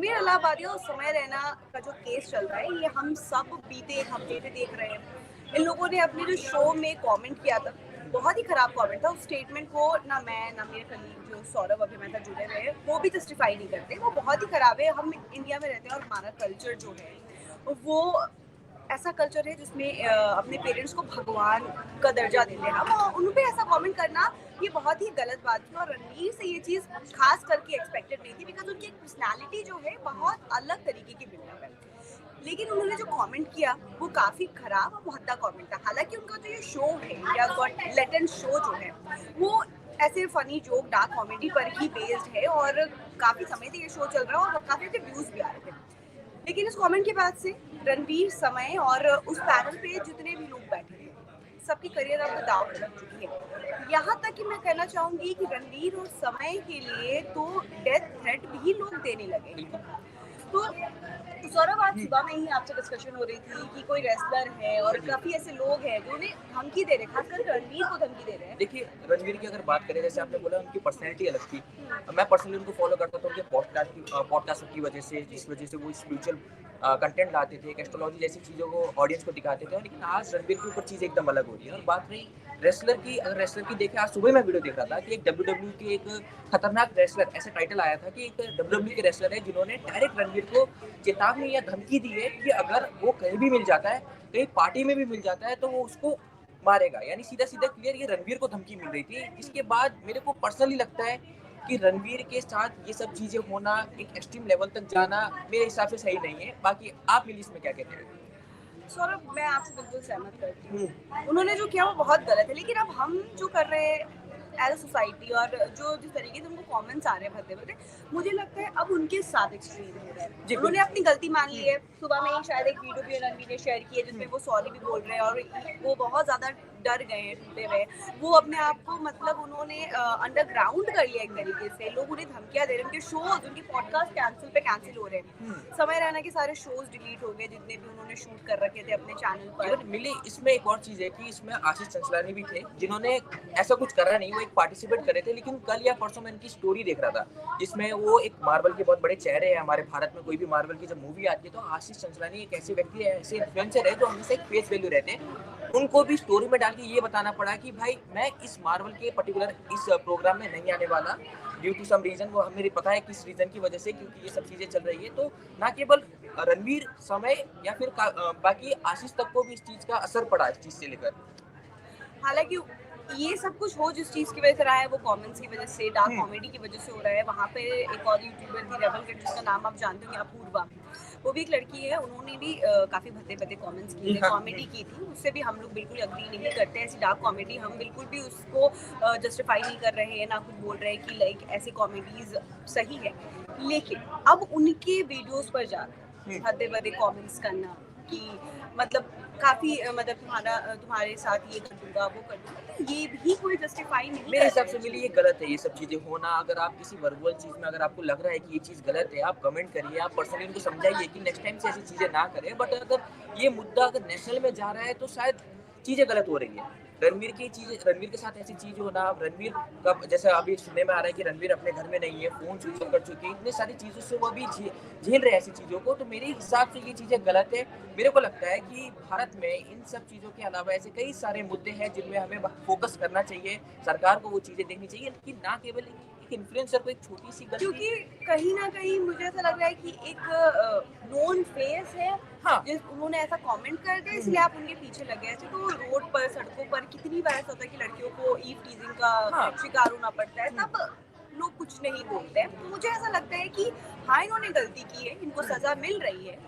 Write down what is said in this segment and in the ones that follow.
रणबीर इलाहाबादी और समय रैना का जो केस चल रहा है, ये हम सब बीते एक हफ्ते से देख रहे हैं। इन लोगों ने अपने जो शो में कमेंट किया था, बहुत ही खराब कमेंट था। उस स्टेटमेंट को ना मैं ना मेरे कलीग जो सौरभ अभिमन्यु था जुड़े हुए हैं, वो भी जस्टिफाई नहीं करते। वो बहुत ही खराब है। हम इंडिया में रहते हैं और हमारा कल्चर जो है वो ऐसा कल्चर है जिसमें अपने पेरेंट्स को भगवान का दर्जा देते हैं हम, और उन पे ऐसा कमेंट करना ये बहुत ही गलत बात थी। और रणवीर से ये चीज़ खास करके एक्सपेक्टेड नहीं थी, बिकॉज उनकी एक पर्सनैलिटी जो है बहुत अलग तरीके की बिल्डअप है। लेकिन उन्होंने जो कमेंट किया वो काफ़ी खराब और भद्दा कमेंट था। हालांकि उनका जो ये शो है, इंडिया गॉट लेटेंट शो जो है, वो ऐसे फनी जोक डार्क कॉमेडी पर ही बेस्ड है, और काफ़ी समय से ये शो चल रहा है और काफ़ी अच्छे व्यूज़ भी आ रहे थे। लेकिन इस कमेंट के बाद से रणवीर, समय और उस पैनल पे जितने भी लोग बैठे हैं, सबकी करियर अब दांव पे लग चुकी है। यहाँ तक कि मैं कहना चाहूंगी कि रणवीर और समय के लिए तो डेथ थ्रेट भी लोग देने लगे हैं। तो सौरभ, आज सुबह में ही आपसे डिस्कशन हो रही थी कि कोई रेसलर है और काफी ऐसे लोग हैं जो उन्हें धमकी दे रहे हैं, खासकर रणवीर को धमकी दे रहे हैं। देखिए, रणवीर की अगर बात करें, जैसे आपने बोला उनकी पर्सनैलिटी अलग थी। मैं पर्सनली उनको फ़ॉलो करता था उनके पॉडकास्ट की वजह से, जिस वजह से वो स्पिरिचुअल कंटेंट लाते थे, एक एस्ट्रोलॉजी जैसी चीज़ों को ऑडियंस को दिखाते थे। लेकिन आज रणवीर के ऊपर चीज़ एकदम अलग हो रही है। और बात रही रेसलर की, अगर रेसलर की देखें, आज सुबह मैं वीडियो देख रहा था कि एक डब्ल्यूडब्ल्यूई के एक खतरनाक रेसलर, ऐसा टाइटल आया था कि एक डब्ल्यूडब्ल्यूई के रेसलर है जिन्होंने डायरेक्ट रणवीर को चेतावनी या धमकी दी है कि अगर वो कहीं भी मिल जाता है, कहीं पार्टी में भी मिल जाता है, तो वो उसको मारेगा। यानी सीधा-सीधा क्लियर ये रणवीर को धमकी मिल रही थी। इसके बाद मेरे को पर्सनली लगता है कि रणवीर के साथ ये सब चीज़ें होना, एक एक्सट्रीम लेवल तक जाना मेरे हिसाब से सही नहीं है। बाकी आप मेरी इसमें क्या कहते हैं? सौरभ, मैं आपसे बिल्कुल सहमत करती हुँ, हूँ। उन्होंने जो किया वो बहुत गलत है, लेकिन अब हम जो कर रहे हैं एज अ सोसाइटी, और जो जिस तरीके से उनको कमेंट्स आ रहे हैं भद्दे भद्दे, मुझे लगता है अब उनके साथ एक्सट्रीम हो रहा जी है। उन्होंने बिल्कुल। अपनी गलती मान ली है। सुबह में ही शायद एक वीडियो भी रणवीर ने शेयर की है जिसमें वो सॉरी भी बोल रहे हैं, और वो बहुत ज़्यादा डर गए हैं, टूटे हुए हैं। वो अपने आप को, मतलब उन्होंने अंडरग्राउंड कर लिया एक तरीके से। लोग उन्हें धमकियाँ दे रहे हैं, उनके शोज, उनके पॉडकास्ट कैंसिल पे कैंसिल हो रहे हुँ। हैं। समय रैना के सारे शोज डिलीट हो गए जितने भी उन्होंने शूट कर रखे थे अपने चैनल पर। इवन मिली इसमें एक और चीज़ है कि इसमें आशीष चंचलानी भी थे, जिन्होंने ऐसा कुछ करा नहीं, वो एक पार्टिसिपेट करे थे। लेकिन कल या परसों मैं इनकी स्टोरी देख रहा था, जिसमें वो एक मार्वल के बहुत बड़े चेहरे हैं हमारे भारत में। कोई भी मार्वल की जब मूवी आती है, तो आशीष चंचलानी एक ऐसे व्यक्ति है, ऐसे इन्फ्लुएंसर है जो हमेशा एक फेस वैल्यू रहते हैं। उनको भी स्टोरी में डाल के ये बताना पड़ा कि भाई मैं इस मार्वल के पर्टिकुलर इस प्रोग्राम में नहीं आने वाला, ड्यू टू सम रीज़न। वो हमें पता है किस रीज़न की वजह से, क्योंकि ये सब चीज़ें चल रही है। तो ना केवल रणवीर, समय या फिर बाकी आशीष तक को भी इस चीज़ का असर पड़ा इस चीज़ से लेकर। हालाँकि ये सब कुछ हो जिस चीज़ की वजह से रहा है, वो कमेंट्स की वजह से, डार्क हुँ, कॉमेडी की वजह से हो रहा है। वहाँ पे एक और यूट्यूबर थी रेबल किड, जिसका नाम आप जानते होंगे, अपूर्वा। वो भी एक लड़की है, उन्होंने भी काफ़ी भद्दे-भद्दे कमेंट्स किए जी थे, हाँ। कॉमेडी की थी। उससे भी हम लोग बिल्कुल एग्री नहीं करते। ऐसी डार्क कॉमेडी हम बिल्कुल भी उसको जस्टिफाई नहीं कर रहे हैं, ना कुछ बोल रहे हैं कि लाइक ऐसी कॉमेडीज़ सही है। लेकिन अब उनके वीडियोज़ पर जाकर हुँ। भद्दे-भद्दे कमेंट्स करना कि मतलब काफ़ी मतलब तुम्हारे साथ ये कर दूँगा, वो कर दूँगा, तो ये भी कोई जस्टिफाई नहीं मेरे कर हिसाब रहे से हैं मिली ये चीज़। गलत है, ये सब चीज़ें होना। अगर आप किसी वर्चुअल चीज़ में अगर आपको लग रहा है कि ये चीज़ गलत है, आप कमेंट करिए, आप पर्सनली उनको समझाइए कि नेक्स्ट टाइम से ऐसी चीज़ें ना करें। बट अगर ये मुद्दा अगर नेशनल में जा रहा है, तो शायद चीज़ें गलत हो रही हैं। रणवीर के साथ ऐसी चीज़ होना, रणवीर का जैसे अभी सुनने में आ रहा है कि रणवीर अपने घर में नहीं है, फ़ोन स्विच ऑफ कर चुके हैं, इतनी सारी चीज़ों से वो अभी झेल रहे हैं ऐसी चीज़ों को। तो मेरे हिसाब से ये चीज़ें गलत है। मेरे को लगता है कि भारत में इन सब चीज़ों के अलावा ऐसे कई सारे मुद्दे हैं जिनमें हमें फोकस करना चाहिए। सरकार को वो चीज़ें देखनी चाहिए, लेकिन ना केवल एक इन्फ्लुएंसर को एक छोटी-सी गलती। क्योंकि कहीं न कहीं मुझे ऐसा लग रहा है कि एक नोन फेस है, हाँ। जिस उन्होंने ऐसा कमेंट कर दिया हुँ, इसलिए हुँ। आप उनके पीछे लग गए। ऐसे तो रोड पर, सड़कों पर कितनी बार ऐसा होता है कि लड़कियों को ईव टीजिंग का हाँ। शिकार होना पड़ता है, हुँ, तब लोग कुछ नहीं बोलते हैं। मुझे ऐसा लगता है कि हाँ, इन्होंने गलती की है, इनको हुँ। सज़ा मिल रही है।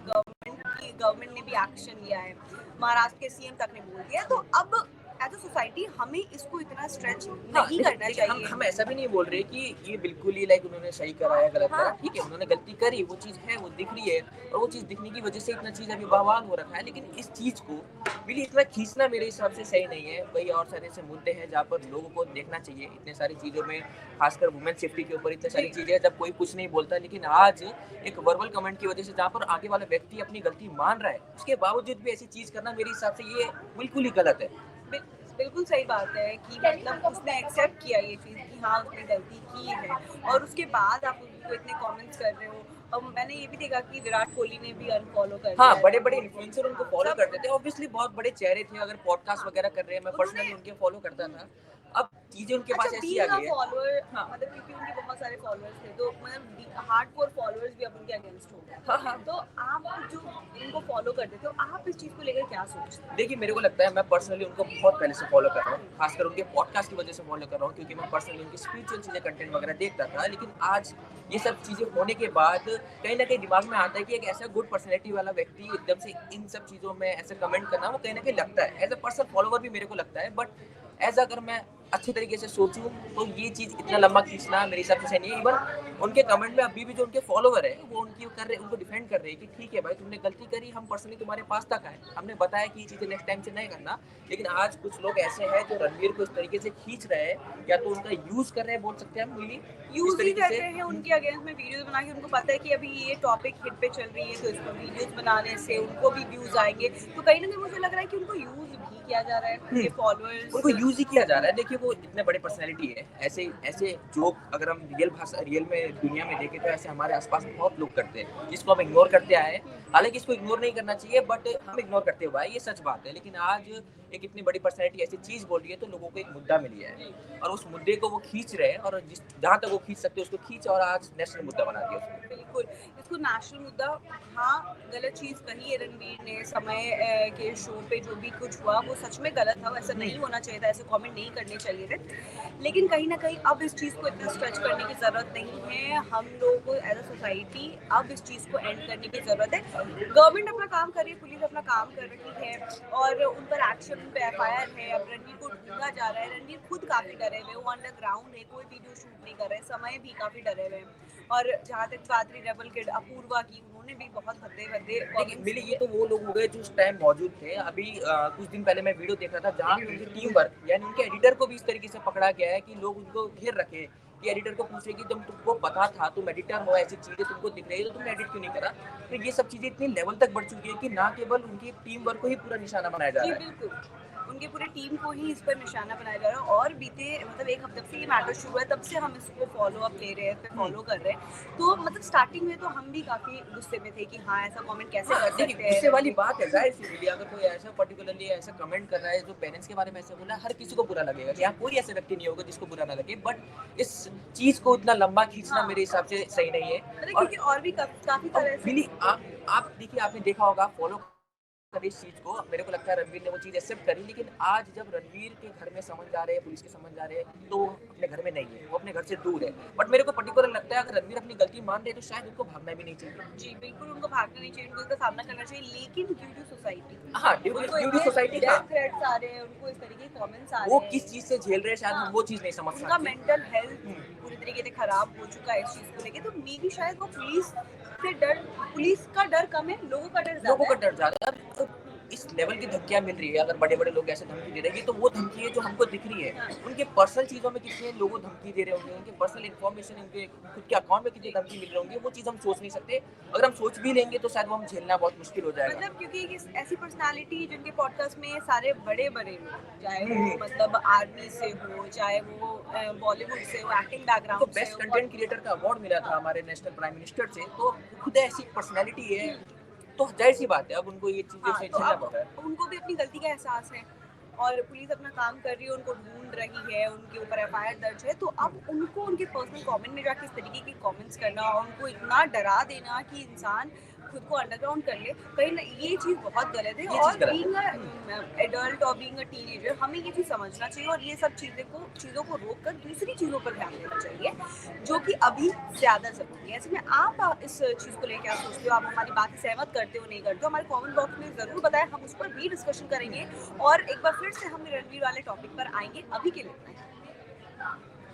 गवर्नमेंट ने भी एक्शन लिया है, महाराष्ट्र के सीएम तक ने बोल दिया है, तो अब एज़ अ सोसाइटी हमें इसको इतना स्ट्रेच हाँ, नहीं देखिए करना देखिए हम चाहिए। हम ऐसा भी नहीं बोल रहे कि ये बिल्कुल ही लाइक उन्होंने सही करा या गलत करा। हाँ। ठीक है, उन्होंने गलती करी, वो चीज़ है, वो दिख रही है, और वो चीज़ दिखने की वज़ह से इतना चीज़ अभी बवाल हो रखा है। लेकिन इस चीज़ को really इतना खींचना मेरे हिसाब से सही नहीं है। कई और सारे ऐसे मुद्दे हैं जहाँ पर लोगों को देखना चाहिए। इतने सारी चीज़ों में, खासकर वुमेन सेफ्टी के ऊपर इतनी सारी जी। चीज़ें हैं जब कोई कुछ नहीं बोलता। लेकिन आज एक वर्बल कमेंट की वज़ह से जहाँ पर आगे वाला व्यक्ति अपनी गलती मान रहा है, उसके बावजूद भी ऐसी चीज़ करना मेरे हिसाब से ये बिल्कुल ही गलत है। बिल बिल्कुल सही बात है कि मतलब उसने एक्सेप्ट किया ये चीज़ कि हाँ, उसने गलती की है, और उसके बाद आप उसको इतने कमेंट्स कर रहे हो। मैंने ये भी देखा कि विराट कोहली ने भी अनफॉलो कर दिया हाँ, है। बड़े-बड़े इन्फ्लुएंसर उनको फॉलो सब करते थे, ऑब्वियसली बहुत बड़े चेहरे थे, अगर पॉडकास्ट वगैरह कर रहे हैं, मैं उन्होंने पर्सनली उनके फॉलो करता था। अब चीज़ें उनके अच्छा पास ऐसी आ बीइंग अ गई है। फॉलोअर हाँ, मतलब क्योंकि उनके बहुत सारे फॉलोअर्स थे तो मतलब हार्डकोर फॉलोअर्स भी अब उनके अगेंस्ट हो गए। हाँ, हाँ। तो आप जो उनको फॉलो करते थे तो आप इस चीज़ को लेकर क्या सोचते हैं? देखिए, मेरे को लगता है मैं पर्सनली उनको बहुत पहले से फॉलो कर रहा हूँ, खासकर उनके पॉडकास्ट की वजह से फॉलो कर रहा हूँ, क्योंकि मैं पर्सनली उनकी स्पिरिचुअल चीज़ें, कंटेंट वगैरह देखता था। लेकिन आज ये सब चीज़ें होने के बाद कहीं न कहीं दिमाग में आता है कि एक ऐसा गुड पर्सनैलिटी वाला व्यक्ति एकदम से इन सब चीज़ों में ऐसे कमेंट करना, वो कहीं न कहीं लगता है। एज़ अ पर्सनल फॉलोवर भी मेरे को लगता है, बट एज़ अगर मैं अच्छे तरीके से सोचूँ, तो ये चीज़ इतना लंबा खींचना मेरे हिसाब से सही नहीं है। इवन उनके कमेंट में अभी भी जो उनके फॉलोवर हैं, वो उनकी कर रहे, उनको डिफेंड कर रहे हैं कि ठीक है भाई, तुमने गलती करी, हम पर्सनली तुम्हारे पास तक आए। हमने बताया कि ये चीज़ें नेक्स्ट टाइम से नहीं करना। लेकिन आज कुछ लोग ऐसे हैं जो रणवीर को इस तरीके से खींच रहे हैं, या तो उनका यूज़ कर रहे हैं, बोल सकते हैं हम मिली इस यूज ही तरीके कर से। रहे हैं उनके अगेंस्ट में वीडियोस बना के। उनको पता है कि अभी ये टॉपिक हिट पे चल रही है तो इस पर वीडियोस बनाने से उनको भी व्यूज आएंगे। तो कहीं ना कहीं मुझे लग रहा है कि उनको यूज भी किया जा रहा है हुँ। उनके फॉलोअर्स। उनको यूज़ ही किया जा रहा है। देखिए, वो इतने बड़े पर्सनैलिटी है। ऐसे ऐसे जोक अगर हम रियल में दुनिया में देखें, तो ऐसे हमारे आस-पास बहुत लोग करते हैं, जिसको हम इग्नोर करते आए हैं। हालाँकि इसको इग्नोर नहीं करना चाहिए, बट हम इग्नोर करते हुए आए, ये सच बात है। लेकिन आज एक इतनी बड़ी पर्सनैलिटी ऐसी चीज़ बोल रही है, तो लोगों को एक मुद्दा मिल गया है, और उस मुद्दे को वो खींच रहे हैं, और जहाँ तक वो खींच सकते हैं उसको खींचे, और आज नेशनल मुद्दा बना दिया उसको। बिल्कुल, इसको नेशनल मुद्दा। हाँ, गलत चीज़ कही है रणवीर ने। समय के शो पे जो भी कुछ हुआ वो सच में गलत था, वैसा नहीं होना चाहिए था, ऐसे कमेंट नहीं करने चाहिए थे। लेकिन कहीं न कहीं अब इस चीज़ को इतना स्ट्रेच करने की ज़रूरत नहीं है। हम लोगों को एज़ अ सोसाइटी अब इस चीज़ को एंड करने की ज़रूरत है। गवर्नमेंट अपना काम कर रही है, पुलिस अपना काम कर रही है और उन पर एक्शन, उन पे एफआईआर है। अब रणवीर को ढूँढा जा रहा है। रणवीर खुद काफ़ी डरे हुए हैं, वो अंडरग्राउंड है, कोई वीडियो शूट नहीं कर रहे हैं। समय भी काफ़ी डरे हुए हैं। और जहाँ तक बात रही रेबल किड अपूर्वा की, उन्होंने भी बहुत भद्दे-भद्दे देखिए, कमेंट्स मिली ये किए। तो वो लोग हो गए जो उस टाइम मौजूद थे। अभी कुछ दिन पहले मैं वीडियो देख रहा था, जहाँ उनकी टीम वर्क, यानी उनके एडिटर को भी इस तरीके से पकड़ा गया है कि लोग उनको घेर रखे, कि एडिटर को पूछे कि जब तुमको पता था, तुम एडिटर हो, ऐसी चीज़ें तुमको दिख रही है, तो तुमने एडिट क्यों नहीं करा? तो ये सब चीज़ें इतनी लेवल तक बढ़ चुकी है कि ना केवल उनकी टीम वर्क को ही पूरा निशाना बनाया जा जी, रहा है। बिल्कुल। उनकी पूरी टीम को ही इस पर निशाना बनाया जा रहा है और बीते मतलब 1 हफ्ते से ये मैटर शुरू है, तब से हम इसको फ़ॉलो-अप ले रहे हैं, इस पे हुँ। फ़ॉलो कर रहे हैं। तो मतलब स्टार्टिंग में तो हम भी काफ़ी गुस्से में थे कि हाँ, ऐसा कमेंट कैसे हाँ, कर देखिए, सकते हैं गुस्से वाली रणवीर। बात है, ज़ाहिर-सी बोली, अगर कोई ऐसा पर्टिकुलरली ऐसा कमेंट कर रहा है, जो पेरेंट्स के बारे में ऐसा बोल रहा है, हर किसी को बुरा लगेगा, कि यहाँ कोई ऐसा व्यक्ति नहीं होगा जिसको बुरा ना लगे। बट इस चीज़ को इतना लंबा खींचना हाँ, मेरे हिसाब से सही नहीं है। मतलब और क्योंकि और भी काफ़ी अब तरह से मिली आप देखिए, आपने देखा होगा, फॉलो कर इस चीज़ को, मेरे को लगता है रणवीर ने वो चीज़ एक्सेप्ट करी। लेकिन आज जब रणवीर के घर में समन जा रहे हैं, पुलिस के समन जा रहे हैं, तो वो अपने घर में नहीं है, वो अपने घर से दूर है। बट मेरे को पर्टिकुलर लगता है, अगर रणवीर अपनी गलती मान रहे हैं, तो शायद उनको भागना भी नहीं चाहिए। जी, बिल्कुल उनको भागना नहीं चाहिए, उनको इसका सामना करना चाहिए, लेकिन ड्यू टू सोसाइटी हाँ, ड्यू उनको ड्यू टू इतने सोसाइटी, हाँ, डेथ थ्रेट्स आ रहे हैं, उनको इस तरीके के कमेंट्स आ वो रहे किस हैं। चीज़ से झेल रहे हैं, शायद हाँ, हम वो चीज़ नहीं समझ उनका सकते। मेंटल हेल्थ हुँ। पूरी तरीके से खराब हो चुका है इस चीज़ को लेके। तो मे बी शायद वो पुलिस का डर कम है, लोगों का डर लोगों ज़्यादा का है। डर ज़्यादा है। तो इस लेवल की धमकियाँ मिल रही है, अगर बड़े-बड़े लोग ऐसे धमकी दे रहे हैं, ये तो वो धमकी है जो हमको दिख रही है। हाँ, उनके पर्सनल चीज़ों में कितने लोगों धमकी दे रहे होंगे, उनके पर्सनल इन्फॉर्मेशन, उनके खुद के अकाउंट में कितनी धमकी मिल रही होंगी, वो चीज़ हम सोच नहीं सकते। अगर हम सोच भी लेंगे, तो शायद वो हम झेलना बहुत मुश्किल हो जाएगा। मतलब क्योंकि एक ऐसी पर्सनालिटी जिनके पॉडकास्ट में सारे बड़े-बड़े लोग, चाहे हुँ, वो हुँ। मतलब आर्मी से हो, चाहे वो बॉलीवुड से हो, एक्टिंग उनको बैकग्राउंड से बेस्ट हो, कंटेंट क्रिएटर का अवार्ड मिला था हमारे नेशनल प्राइम मिनिस्टर से, तो खुद ऐसी पर्सनैलिटी है, तो ज़ाहिर-सी बात है, अब उनको ये चीज़ें हाँ, से तो झेलना अब पड़ रहा है। उनको भी अपनी गलती का एहसास है और पुलिस अपना काम कर रही है, उनको ढूँढ रही है, उनके ऊपर एफआईआर दर्ज है। तो अब उनको उनके पर्सनल कमेंट में जाके इस तरीके के कमेंट्स करना और उनको इतना डरा देना कि इंसान खुद को अंडरग्राउंड कर ले, कहीं न ये चीज़ बहुत गलत है। ये और चीज़ गलत बीइंग है। एडल्ट और बीइंग अ टीनेजर हमें ये चीज़ समझना चाहिए और ये सब चीज़ों को रोक कर दूसरी चीज़ों पर ध्यान देना चाहिए, जो कि अभी ज़्यादा ज़रूरी है। ऐसे में आप इस चीज़ को लेके क्या सोचते हो? आप हमारी बात से सहमत करते हो, नहीं करते हो? हमारे कमेंट बॉक्स में ज़रूर बताएँ, हम उस पर भी डिस्कशन करेंगे और एक बार फिर से हम रणवीर वाले टॉपिक पर आएँगे। अभी के लिए इतना ही।